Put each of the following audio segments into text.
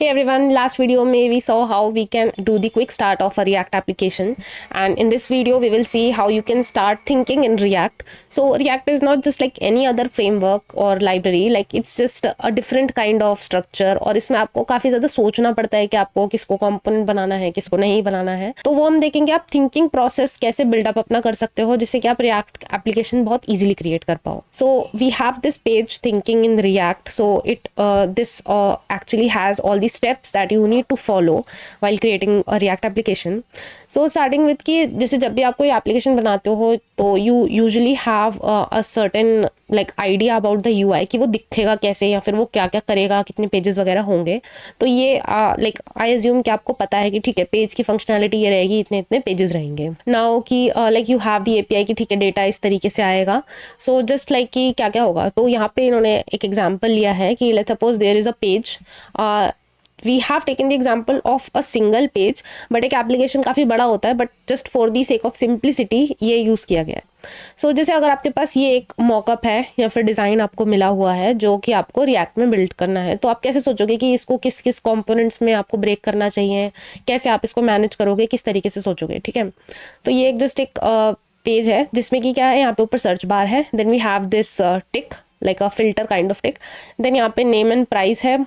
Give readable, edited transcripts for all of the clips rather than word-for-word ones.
Hey everyone, last video we saw how we can do the quick start of a React application, and in this video we will see how you can start thinking in React. So React is not just like any other framework or library, like it's just a different kind of structure और इसमें आपको काफ़ी ज़्यादा सोचना पड़ता है कि आपको किसको कंपोनेंट बनाना है किसको नहीं बनाना है। तो वो हम देखेंगे आप थिंकिंग प्रोसेस कैसे बिल्डअप अपना कर सकते हो जिससे कि आप React एप्लीकेशन बहुत ईजिली क्रिएट कर पाओ। So we have this page thinking in React, so this actually has all the steps that you need to follow while creating a React application. So starting with कि जैसे जब भी आप कोई application बनाते हो तो you usually have a certain like idea about the UI कि वो दिखेगा कैसे या फिर वो क्या क्या करेगा, कितने पेजेस वगैरह होंगे। तो ये लाइक आई एज्यूम कि आपको पता है कि ठीक है पेज की फंक्शनैलिटी ये रहेगी, इतने इतने पेजेस रहेंगे। नाउ कि like you have the API कि ठीक है डेटा इस तरीके से आएगा। सो जस्ट लाइक कि क्या क्या होगा, तो यहाँ पे इन्होंने एक एग्जाम्पल लिया है कि let's suppose there is a page. We have taken the example of a single page, but एक एप्लीकेशन काफ़ी बड़ा होता है, but just for the sake of simplicity ये यूज़ किया गया है। सो जैसे अगर आपके पास ये एक मॉकअप है या फिर डिज़ाइन आपको मिला हुआ है जो कि आपको रिएक्ट में बिल्ड करना है, तो आप कैसे सोचोगे कि इसको किस किस कंपोनेंट्स में आपको ब्रेक करना चाहिए, कैसे आप इसको मैनेज करोगे, किस तरीके से सोचोगे। ठीक है, तो ये एक जस्ट एक पेज है जिसमें कि क्या है, यहाँ पे ऊपर सर्च बार है, then we have this tick like a filter kind of tick, then यहाँ पे नेम एंड प्राइस है,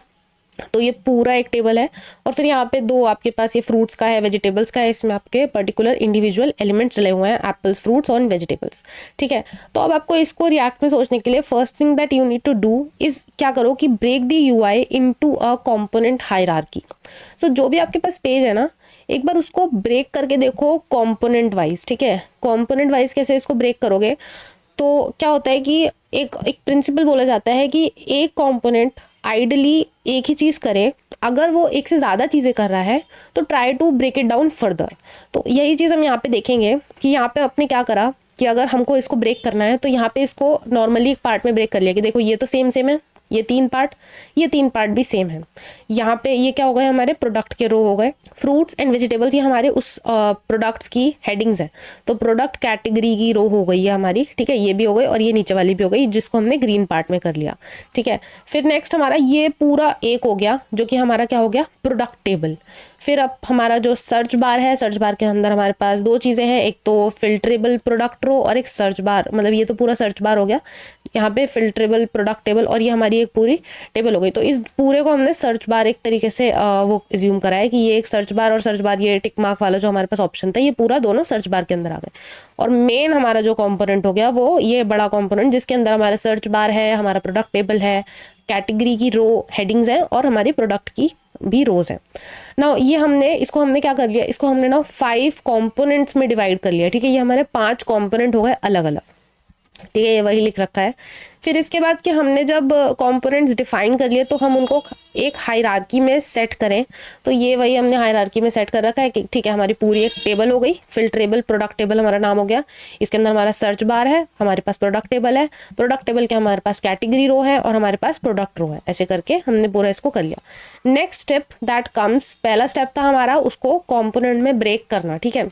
तो ये पूरा एक टेबल है। और फिर यहाँ पे दो आपके पास ये फ्रूट्स का है, वेजिटेबल्स का है, इसमें आपके पर्टिकुलर इंडिविजुअल एलिमेंट्स चले हुए हैं, एप्पल्स, फ्रूट्स और वेजिटेबल्स। ठीक है, तो अब आपको इसको रिएक्ट में सोचने के लिए first thing that you need to do is क्या करो कि break the UI into a component hierarchy. So जो भी आपके पास पेज है ना, एक बार उसको ब्रेक करके देखो कंपोनेंट वाइज। ठीक है, कंपोनेंट वाइज कैसे इसको ब्रेक करोगे, तो क्या होता है कि एक प्रिंसिपल बोला जाता है कि एक कंपोनेंट आइडली एक ही चीज़ करे, अगर वो एक से ज़्यादा चीज़ें कर रहा है तो try to break it down further. तो यही चीज़ हम यहाँ पे देखेंगे कि यहाँ पे आपने क्या करा कि अगर हमको इसको ब्रेक करना है तो यहाँ पे इसको नॉर्मली एक पार्ट में ब्रेक कर लिया कि देखो ये तो सेम सेम है, ये तीन पार्ट भी सेम है। यहाँ पे ये क्या हो गए, हमारे प्रोडक्ट के रो हो गए, फ्रूट्स एंड वेजिटेबल्स ये हमारे उस प्रोडक्ट्स की हेडिंग्स है, तो प्रोडक्ट कैटेगरी की रो हो गई है हमारी। ठीक है, ये भी हो गई और ये नीचे वाली भी हो गई जिसको हमने ग्रीन पार्ट में कर लिया। ठीक है, फिर नेक्स्ट हमारा ये पूरा एक हो गया जो कि हमारा क्या हो गया, प्रोडक्ट टेबल। फिर अब हमारा जो सर्च बार है, सर्च बार के अंदर हमारे पास दो चीज़ें हैं, एक तो फिल्टरेबल प्रोडक्ट रो और एक सर्च बार, मतलब ये तो पूरा सर्च बार हो गया, यहाँ पे फिल्टरेबल प्रोडक्ट टेबल, और ये हमारी एक पूरी टेबल हो गई। तो इस पूरे को हमने सर्च बार एक तरीके से वो एज्यूम करा है कि ये एक सर्च बार और सर्च बार ये टिक मार्क वाला जो हमारे पास ऑप्शन था ये पूरा दोनों सर्च बार के अंदर आ गए। और मेन हमारा जो कंपोनेंट हो गया वो ये बड़ा कंपोनेंट जिसके अंदर हमारा सर्च बार है, हमारा प्रोडक्ट टेबल है, कैटेगरी की रो हेडिंग्स हैं और हमारी प्रोडक्ट की भी रोज है ना। ये हमने क्या कर लिया, इसको हमने ना 5 कंपोनेंट्स में डिवाइड कर लिया। ठीक है, ये हमारे 5 कंपोनेंट हो गए अलग अलग। ठीक है, ये वही लिख रखा है। फिर इसके बाद कि हमने जब कंपोनेंट्स डिफाइन कर लिए तो हम उनको एक हायरार्की में सेट करें, तो ये वही हमने हायरार्की में सेट कर रखा है कि ठीक है हमारी पूरी एक टेबल हो गई, फिल्टरेबल प्रोडक्ट टेबल हमारा नाम हो गया, इसके अंदर हमारा सर्च बार है, हमारे पास प्रोडक्ट टेबल है, प्रोडक्ट टेबल के हमारे पास कैटेगरी रो है और हमारे पास प्रोडक्ट रो है। ऐसे करके हमने पूरा इसको कर लिया। नेक्स्ट स्टेप दैट कम्स, पहला स्टेप था हमारा उसको कॉम्पोनेंट में ब्रेक करना। ठीक है,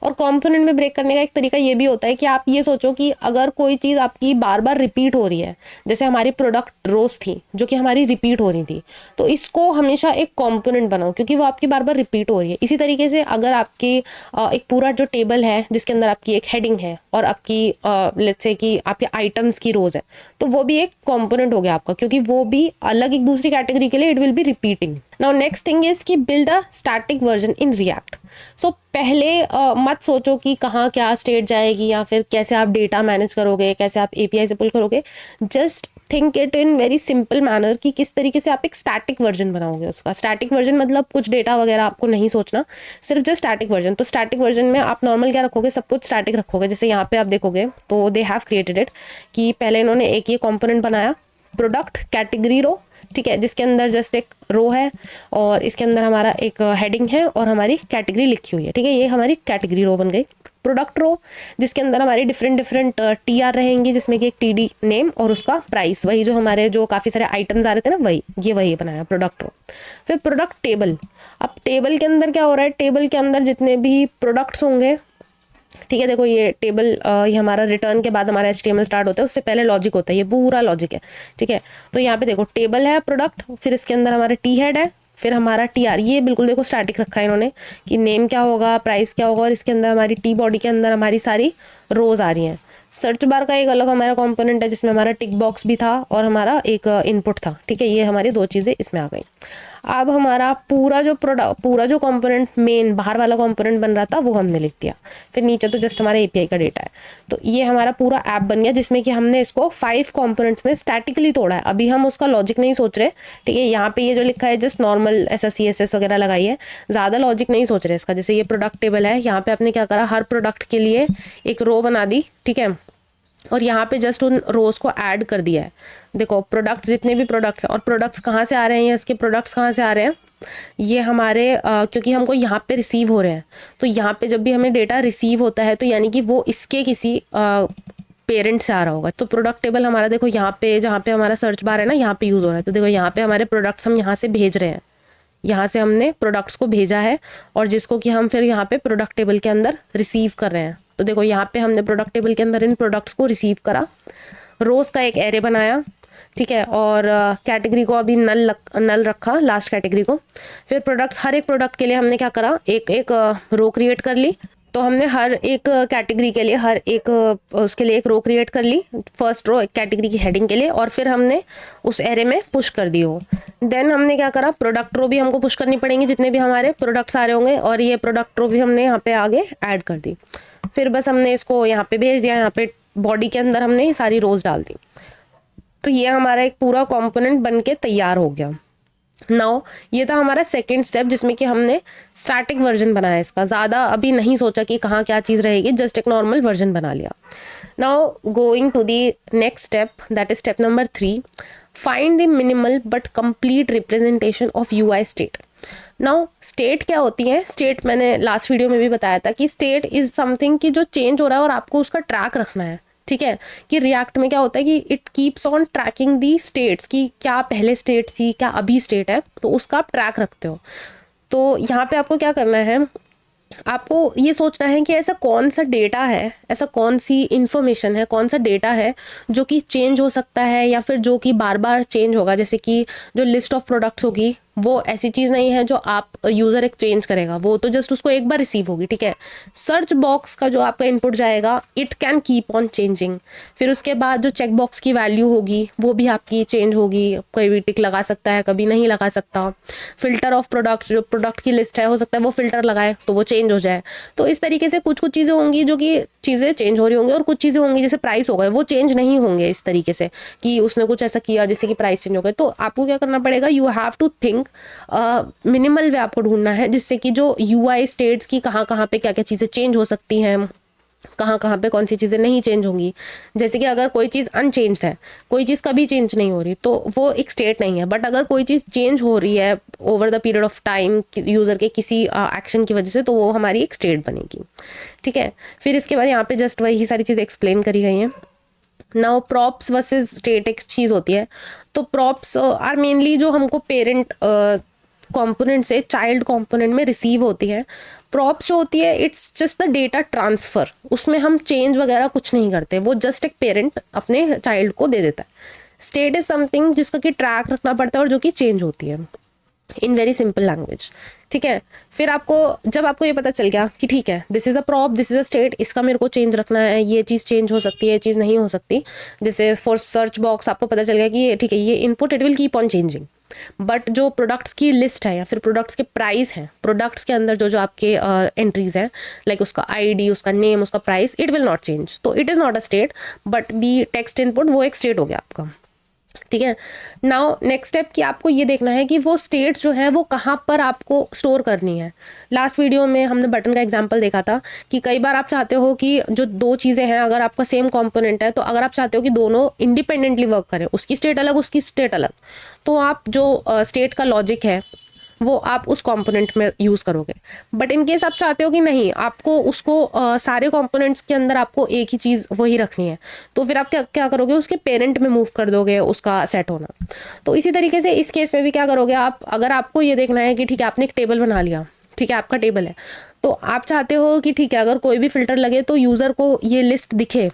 और कॉम्पोनेंट में ब्रेक करने का एक तरीका ये भी होता है कि आप ये सोचो कि अगर कोई चीज़ आपकी बार बार रिपीट हो रही है, जैसे हमारी प्रोडक्ट रोज थी जो कि हमारी रिपीट हो रही थी, तो इसको हमेशा एक कंपोनेंट बनाओ क्योंकि वो आपकी बार बार रिपीट हो रही है। इसी तरीके से अगर आपकी एक पूरा जो टेबल है जिसके अंदर आपकी एक हेडिंग है और आपकी लेट्स से कि आपके आइटम्स की रोज है, तो वो भी एक कंपोनेंट हो गया आपका, क्योंकि वो भी अलग एक दूसरी कैटेगरी के लिए it will be repeating. Now next thing is कि build a static version in React. So पहले मत सोचो कि कहाँ क्या स्टेट जाएगी या फिर कैसे आप डेटा मैनेज करोगे, कैसे आप API से पुल करोगे। Just think it in very simple manner कि किस तरीके से आप एक स्टैटिक वर्जन बनाओगे उसका। स्टैटिक वर्जन मतलब कुछ डेटा वगैरह आपको नहीं सोचना, सिर्फ जस्ट स्टैटिक वर्जन। तो स्टैटिक वर्जन में आप नॉर्मल क्या रखोगे, सब कुछ स्टैटिक रखोगे। जैसे यहाँ पे आप देखोगे तो दे हैव क्रिएटेड इट कि पहले इन्होंने एक ये कॉम्पोनेंट बनाया, प्रोडक्ट कैटेगरी रो। ठीक है, जिसके अंदर जस्ट एक रो है और इसके अंदर हमारा एक हेडिंग है और हमारी कैटेगरी लिखी हुई है। ठीक है, ये हमारी कैटेगरी रो बन गई। प्रोडक्ट रो जिसके अंदर हमारी डिफरेंट TR रहेंगी, जिसमें कि एक TD नेम और उसका प्राइस, वही जो हमारे जो काफ़ी सारे आइटम्स आ रहे थे ना, वही बनाया प्रोडक्ट रो। फिर प्रोडक्ट टेबल, अब टेबल के अंदर क्या हो रहा है, टेबल के अंदर जितने भी प्रोडक्ट्स होंगे, ठीक है, देखो ये टेबल ये हमारा रिटर्न के बाद हमारा HTML स्टार्ट होता है, उससे पहले लॉजिक होता है, ये पूरा लॉजिक है। ठीक है, तो यहाँ पे देखो टेबल है प्रोडक्ट, फिर इसके अंदर हमारा T हेड है, फिर हमारा TR, ये बिल्कुल देखो स्टैटिक रखा है इन्होंने कि नेम क्या होगा, प्राइस क्या होगा, और इसके अंदर हमारी टी बॉडी के अंदर हमारी सारी रोज आ रही हैं। सर्च बार का एक अलग हमारा कंपोनेंट है जिसमें हमारा टिक बॉक्स भी था और हमारा एक इनपुट था, ठीक है। ये हमारी दो चीज़ें इसमें आ गई। अब हमारा पूरा जो कंपोनेंट मेन बाहर वाला कंपोनेंट बन रहा था वो हमने लिख दिया। फिर नीचे तो जस्ट हमारे API का डेटा है। तो ये हमारा पूरा ऐप बन गया जिसमें कि हमने इसको 5 कंपोनेंट्स में स्टैटिकली तोड़ा है। अभी हम उसका लॉजिक नहीं सोच रहे, ठीक है। यहाँ पे ये जो लिखा है जस्ट नॉर्मल ऐसा CSS वगैरह लगाई है, ज़्यादा लॉजिक नहीं सोच रहे इसका। जैसे ये प्रोडक्ट टेबल है, यहाँ पे आपने क्या करा, हर प्रोडक्ट के लिए एक रो बना दी, ठीक है। और यहाँ पे जस्ट उन रोज को ऐड कर दिया है। देखो प्रोडक्ट्स, जितने भी प्रोडक्ट्स हैं, और प्रोडक्ट्स कहाँ से आ रहे हैं, इसके प्रोडक्ट्स कहाँ से आ रहे हैं, ये हमारे क्योंकि हमको यहाँ पे रिसीव हो रहे हैं। तो यहाँ पे जब भी हमें डेटा रिसीव होता है तो यानी कि वो इसके किसी पेरेंट से आ रहा होगा। तो प्रोडक्ट टेबल हमारा देखो यहाँ पे, जहाँ पे हमारा सर्च बार है ना, यहाँ पे यूज़ हो रहा है। तो देखो यहाँ पे हमारे प्रोडक्ट्स हम यहाँ से भेज रहे हैं, यहाँ से हमने प्रोडक्ट्स को भेजा है, और जिसको कि हम फिर यहाँ पे प्रोडक्ट टेबल के अंदर रिसीव कर रहे हैं। तो देखो यहाँ पे हमने प्रोडक्ट टेबल के अंदर इन प्रोडक्ट्स को रिसीव करा, रोज का एक एरे बनाया, ठीक है। और कैटेगरी को अभी नल रखा, लास्ट कैटेगरी को। फिर प्रोडक्ट्स, हर एक प्रोडक्ट के लिए हमने क्या करा, एक रो क्रिएट कर ली। तो हमने हर एक कैटेगरी के लिए हर एक उसके लिए एक रो क्रिएट कर ली, फर्स्ट रो एक कैटेगरी की हेडिंग के लिए, और फिर हमने उस एरे में पुश कर दी हो। देन हमने क्या करा, प्रोडक्ट रो भी हमको पुश करनी पड़ेंगी जितने भी हमारे प्रोडक्ट्स आ रहे होंगे, और ये प्रोडक्ट रो भी हमने यहाँ पे आगे ऐड कर दी। फिर बस हमने इसको यहाँ पे भेज दिया, यहाँ पे बॉडी के अंदर हमने सारी रोज डाल दी। तो ये हमारा एक पूरा कॉम्पोनेंट बन के तैयार हो गया। नाउ ये था हमारा सेकेंड स्टेप जिसमें कि हमने स्टैटिक वर्जन बनाया इसका। ज़्यादा अभी नहीं सोचा कि कहाँ क्या चीज़ रहेगी, जस्ट एक नॉर्मल वर्जन बना लिया। Now going to the next step, that is step number 3, find the minimal but complete representation of UI state. Now state क्या होती है, स्टेट मैंने लास्ट वीडियो में भी बताया था कि स्टेट इज समथिंग कि जो चेंज हो रहा है और आपको उसका ट्रैक रखना है, ठीक है। कि रिएक्ट में क्या होता है कि it keeps on tracking the states, कि क्या पहले स्टेट थी, क्या अभी स्टेट है, तो उसका आप ट्रैक रखते हो। तो यहाँ पे आपको क्या करना है, आपको ये सोचना है कि ऐसा कौन सा डेटा है, ऐसा कौन सी इंफॉर्मेशन है, कौन सा डेटा है जो कि चेंज हो सकता है या फिर जो कि बार बार चेंज होगा। जैसे कि जो लिस्ट ऑफ प्रोडक्ट्स होगी वो ऐसी चीज़ नहीं है जो आप यूज़र एक्सचेंज करेगा, वो तो जस्ट उसको एक बार रिसीव होगी, ठीक है। सर्च बॉक्स का जो आपका इनपुट जाएगा, it can keep on changing. फिर उसके बाद जो चेक बॉक्स की वैल्यू होगी वो भी आपकी चेंज होगी, कोई भी टिक लगा सकता है, कभी नहीं लगा सकता। फिल्टर ऑफ प्रोडक्ट्स, जो प्रोडक्ट की लिस्ट है, हो सकता है वो फिल्टर लगाए तो वो चेंज हो जाए। तो इस तरीके से कुछ कुछ चीज़ें होंगी जो कि चीज़ें चेंज हो रही होंगी, और कुछ चीज़ें होंगी जैसे प्राइस हो गए वो चेंज नहीं होंगे इस तरीके से कि उसने कुछ ऐसा किया जैसे कि प्राइस चेंज हो गए। तो आपको क्या करना पड़ेगा, you have to think minimal way आपको ढूंढना है, जिससे कि जो UI स्टेट्स की कहाँ कहाँ पे क्या क्या चीज़ें चेंज हो सकती हैं, कहाँ कहाँ पे कौन सी चीज़ें नहीं चेंज होंगी। जैसे कि अगर कोई चीज़ अनचेंज्ड है, कोई चीज़ कभी चेंज नहीं हो रही, तो वो एक स्टेट नहीं है। बट अगर कोई चीज़ चेंज हो रही है over the period of time user के किसी एक्शन की वजह से, तो वो हमारी एक स्टेट बनेगी, ठीक है। फिर इसके बाद यहाँ पे जस्ट वही सारी चीज़ें एक्सप्लेन करी गई हैं। नाउ प्रॉप्स वर्सेस स्टेट एक चीज़ होती है। तो प्रॉप्स आर मेनली जो हमको पेरेंट कंपोनेंट से चाइल्ड कंपोनेंट में रिसीव होती है। प्रॉप्स जो होती है, it's just the data transfer, उसमें हम चेंज वगैरह कुछ नहीं करते, वो जस्ट एक पेरेंट अपने चाइल्ड को दे देता है। स्टेट इज समथिंग जिसका कि ट्रैक रखना पड़ता है और जो कि चेंज होती है इन वेरी सिंपल लैंग्वेज, ठीक है। फिर आपको जब आपको ये पता चल गया कि ठीक है, this is a prop, this is a state, इसका मेरे को चेंज रखना है, ये चीज़ चेंज हो सकती है, ये चीज़ नहीं हो सकती। जैसे फॉर सर्च बॉक्स आपको पता चल गया कि ये ठीक है, ये input it will keep on changing, but जो प्रोडक्ट्स की लिस्ट है या फिर प्रोडक्ट्स के प्राइस हैं, प्रोडक्ट्स के अंदर जो जो आपके एंट्रीज हैं, लाइक उसका ID, उसका नेम, उसका price, it will not change. तो it is not a state, but the text input वो एक स्टेट हो गया आपका, ठीक है। नाउ नेक्स्ट स्टेप कि आपको ये देखना है कि वो स्टेट्स जो है वो कहाँ पर आपको स्टोर करनी है। लास्ट वीडियो में हमने बटन का एग्जांपल देखा था कि कई बार आप चाहते हो कि जो दो चीज़ें हैं, अगर आपका सेम कंपोनेंट है, तो अगर आप चाहते हो कि दोनों इंडिपेंडेंटली वर्क करें, उसकी स्टेट अलग, उसकी स्टेट अलग, तो आप जो स्टेट का लॉजिक है वो आप उस कंपोनेंट में यूज़ करोगे। बट इन केस आप चाहते हो कि नहीं, आपको उसको सारे कंपोनेंट्स के अंदर आपको एक ही चीज़ वही रखनी है, तो फिर आप क्या क्या करोगे, उसके पेरेंट में मूव कर दोगे उसका सेट होना। तो इसी तरीके से इस केस में भी क्या करोगे आप, अगर आपको ये देखना है कि ठीक है आपने एक टेबल बना लिया, ठीक है आपका टेबल है, तो आप चाहते हो कि ठीक है अगर कोई भी फिल्टर लगे तो यूज़र को ये लिस्ट दिखे,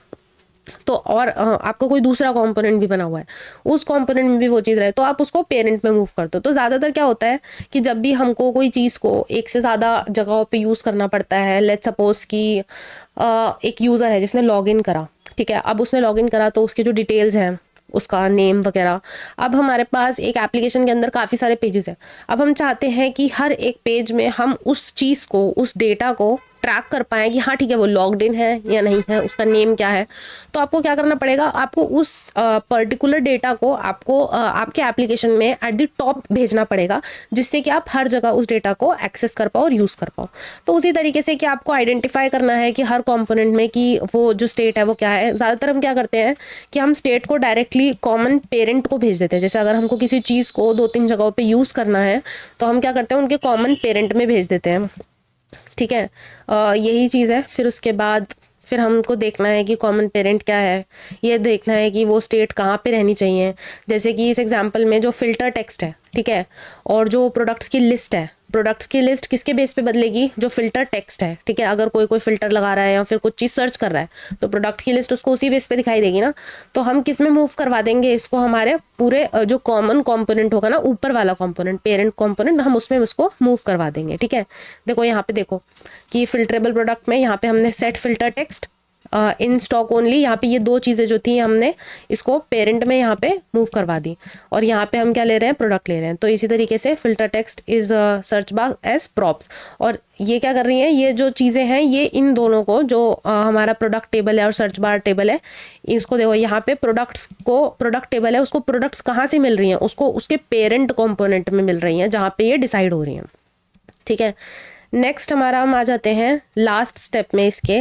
तो और आपका कोई दूसरा कंपोनेंट भी बना हुआ है, उस कंपोनेंट में भी वो चीज़ रहे, तो आप उसको पेरेंट में मूव कर दो। तो ज़्यादातर क्या होता है कि जब भी हमको कोई चीज़ को एक से ज़्यादा जगहों पे यूज़ करना पड़ता है, लेट्स सपोज कि एक यूज़र है जिसने लॉगिन करा, ठीक है, अब उसने लॉगिन करा तो उसकी जो डिटेल्स हैं, उसका नेम वगैरह, अब हमारे पास एक एप्लीकेशन के अंदर काफ़ी सारे पेजेस हैं। अब हम चाहते हैं कि हर एक पेज में हम उस चीज़ को, उस डेटा को ट्रैक कर पाएँ कि हाँ ठीक है वो लॉग्ड इन है या नहीं है, उसका नेम क्या है। तो आपको क्या करना पड़ेगा, आपको उस पर्टिकुलर डेटा को आपको आपके एप्लीकेशन में एट द टॉप भेजना पड़ेगा, जिससे कि आप हर जगह उस डेटा को एक्सेस कर पाओ और यूज़ कर पाओ। तो उसी तरीके से कि आपको आइडेंटिफाई करना है कि हर कंपोनेंट में कि वो जो स्टेट है वो क्या है। ज़्यादातर हम क्या करते हैं कि हम स्टेट को डायरेक्टली कॉमन पेरेंट को भेज देते हैं। जैसे अगर हमको किसी चीज़ को 2-3 जगहों पे यूज़ करना है तो हम क्या करते हैं, उनके कॉमन पेरेंट में भेज देते हैं, ठीक है। यही चीज़ है। फिर उसके बाद फिर हमको देखना है कि कॉमन पेरेंट क्या है, ये देखना है कि वो स्टेट कहाँ पे रहनी चाहिए। जैसे कि इस एग्जांपल में जो फिल्टर टेक्स्ट है, ठीक है, और जो प्रोडक्ट्स की लिस्ट है, प्रोडक्ट्स की लिस्ट किसके बेस पे बदलेगी, जो फिल्टर टेक्स्ट है, ठीक है। अगर कोई फिल्टर लगा रहा है या फिर कुछ चीज़ सर्च कर रहा है तो प्रोडक्ट की लिस्ट उसको उसी बेस पे दिखाई देगी ना। तो हम किस में मूव करवा देंगे इसको, हमारे पूरे जो कॉमन कंपोनेंट होगा ना, ऊपर वाला कंपोनेंट, पेरेंट कंपोनेंट, हम उसमें उसको मूव करवा देंगे, ठीक है। देखो यहाँ पे देखो कि फिल्टरेबल प्रोडक्ट में यहाँ पे हमने set filter text in stock only, यहाँ पे ये दो चीज़ें जो थी हमने इसको पेरेंट में यहाँ पे मूव करवा दी, और यहाँ पे हम क्या ले रहे हैं, प्रोडक्ट ले रहे हैं। तो इसी तरीके से filter text is search bar as props, और ये क्या कर रही हैं, ये जो चीज़ें हैं ये इन दोनों को जो हमारा प्रोडक्ट टेबल है और सर्च बार टेबल है, इसको देखो यहाँ पे प्रोडक्ट्स को, प्रोडक्ट टेबल है उसको प्रोडक्ट्स कहाँ से मिल रही हैं, उसको उसके पेरेंट कॉम्पोनेंट में मिल रही हैं जहाँ पे ये डिसाइड हो रही हैं, ठीक है। नेक्स्ट हमारा हम आ जाते हैं लास्ट स्टेप में इसके,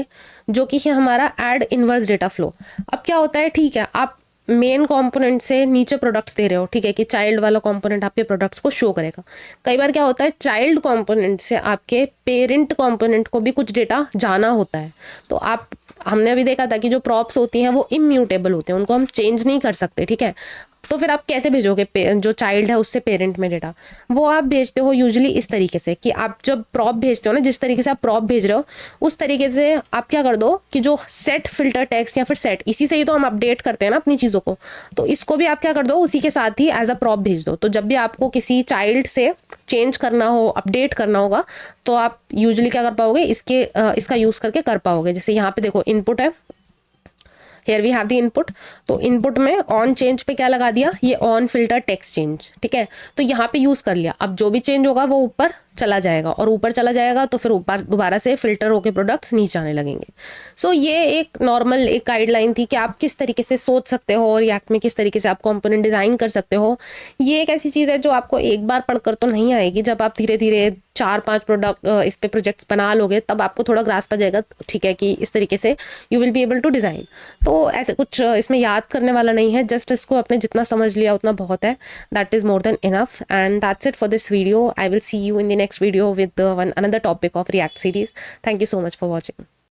जो कि है हमारा ऐड इनवर्स डेटा फ्लो। अब क्या होता है, ठीक है, आप मेन कंपोनेंट से नीचे प्रोडक्ट्स दे रहे हो, ठीक है, कि चाइल्ड वाला कंपोनेंट आपके प्रोडक्ट्स को शो करेगा। कई बार क्या होता है, चाइल्ड कंपोनेंट से आपके पेरेंट कंपोनेंट को भी कुछ डेटा जाना होता है। तो आप, हमने अभी देखा था कि जो प्रॉप्स होती हैं वो इम्यूटेबल होते हैं, उनको हम चेंज नहीं कर सकते, ठीक है। तो फिर आप कैसे भेजोगे जो चाइल्ड है उससे पेरेंट में डेटा, वो आप भेजते हो यूजुअली इस तरीके से कि आप जब प्रॉप भेजते हो ना, जिस तरीके से आप प्रॉप भेज रहे हो उस तरीके से आप क्या कर दो कि जो सेट फिल्टर टेक्स्ट या फिर सेट, इसी से ही तो हम अपडेट करते हैं ना अपनी चीज़ों को, तो इसको भी आप क्या कर दो, उसी के साथ ही एज अ प्रॉप भेज दो। तो जब भी आपको किसी चाइल्ड से चेंज करना हो, अपडेट करना होगा, तो आप यूजुअली क्या कर पाओगे, इसका यूज़ करके कर पाओगे। जैसे यहाँ पे देखो इनपुट है, here we have the input, तो इनपुट में ऑन चेंज पे क्या लगा दिया, ये ऑन फिल्टर टेक्स्ट चेंज, ठीक है। तो यहाँ पे यूज़ कर लिया। अब जो भी चेंज होगा वो ऊपर चला जाएगा, और ऊपर चला जाएगा तो फिर ऊपर दोबारा से फिल्टर होके प्रोडक्ट्स नीचे आने लगेंगे। सो ये एक नॉर्मल एक गाइडलाइन थी कि आप किस तरीके से सोच सकते हो और रिएक्ट में किस तरीके से आप कंपोनेंट डिज़ाइन कर सकते हो। ये एक ऐसी चीज़ है जो आपको एक बार पढ़कर तो नहीं आएगी, जब आप धीरे धीरे 4-5 प्रोडक्ट इस पे प्रोजेक्ट्स बना लोगे तब आपको थोड़ा ग्रास्प आ जाएगा, ठीक है, कि इस तरीके से you will be able to design. तो ऐसे कुछ इसमें याद करने वाला नहीं है, जस्ट इसको अपने जितना समझ लिया उतना बहुत है, that is more than enough, and that's it for this video. I will see you in the next video with one another topic of React series. Thank you so much for watching.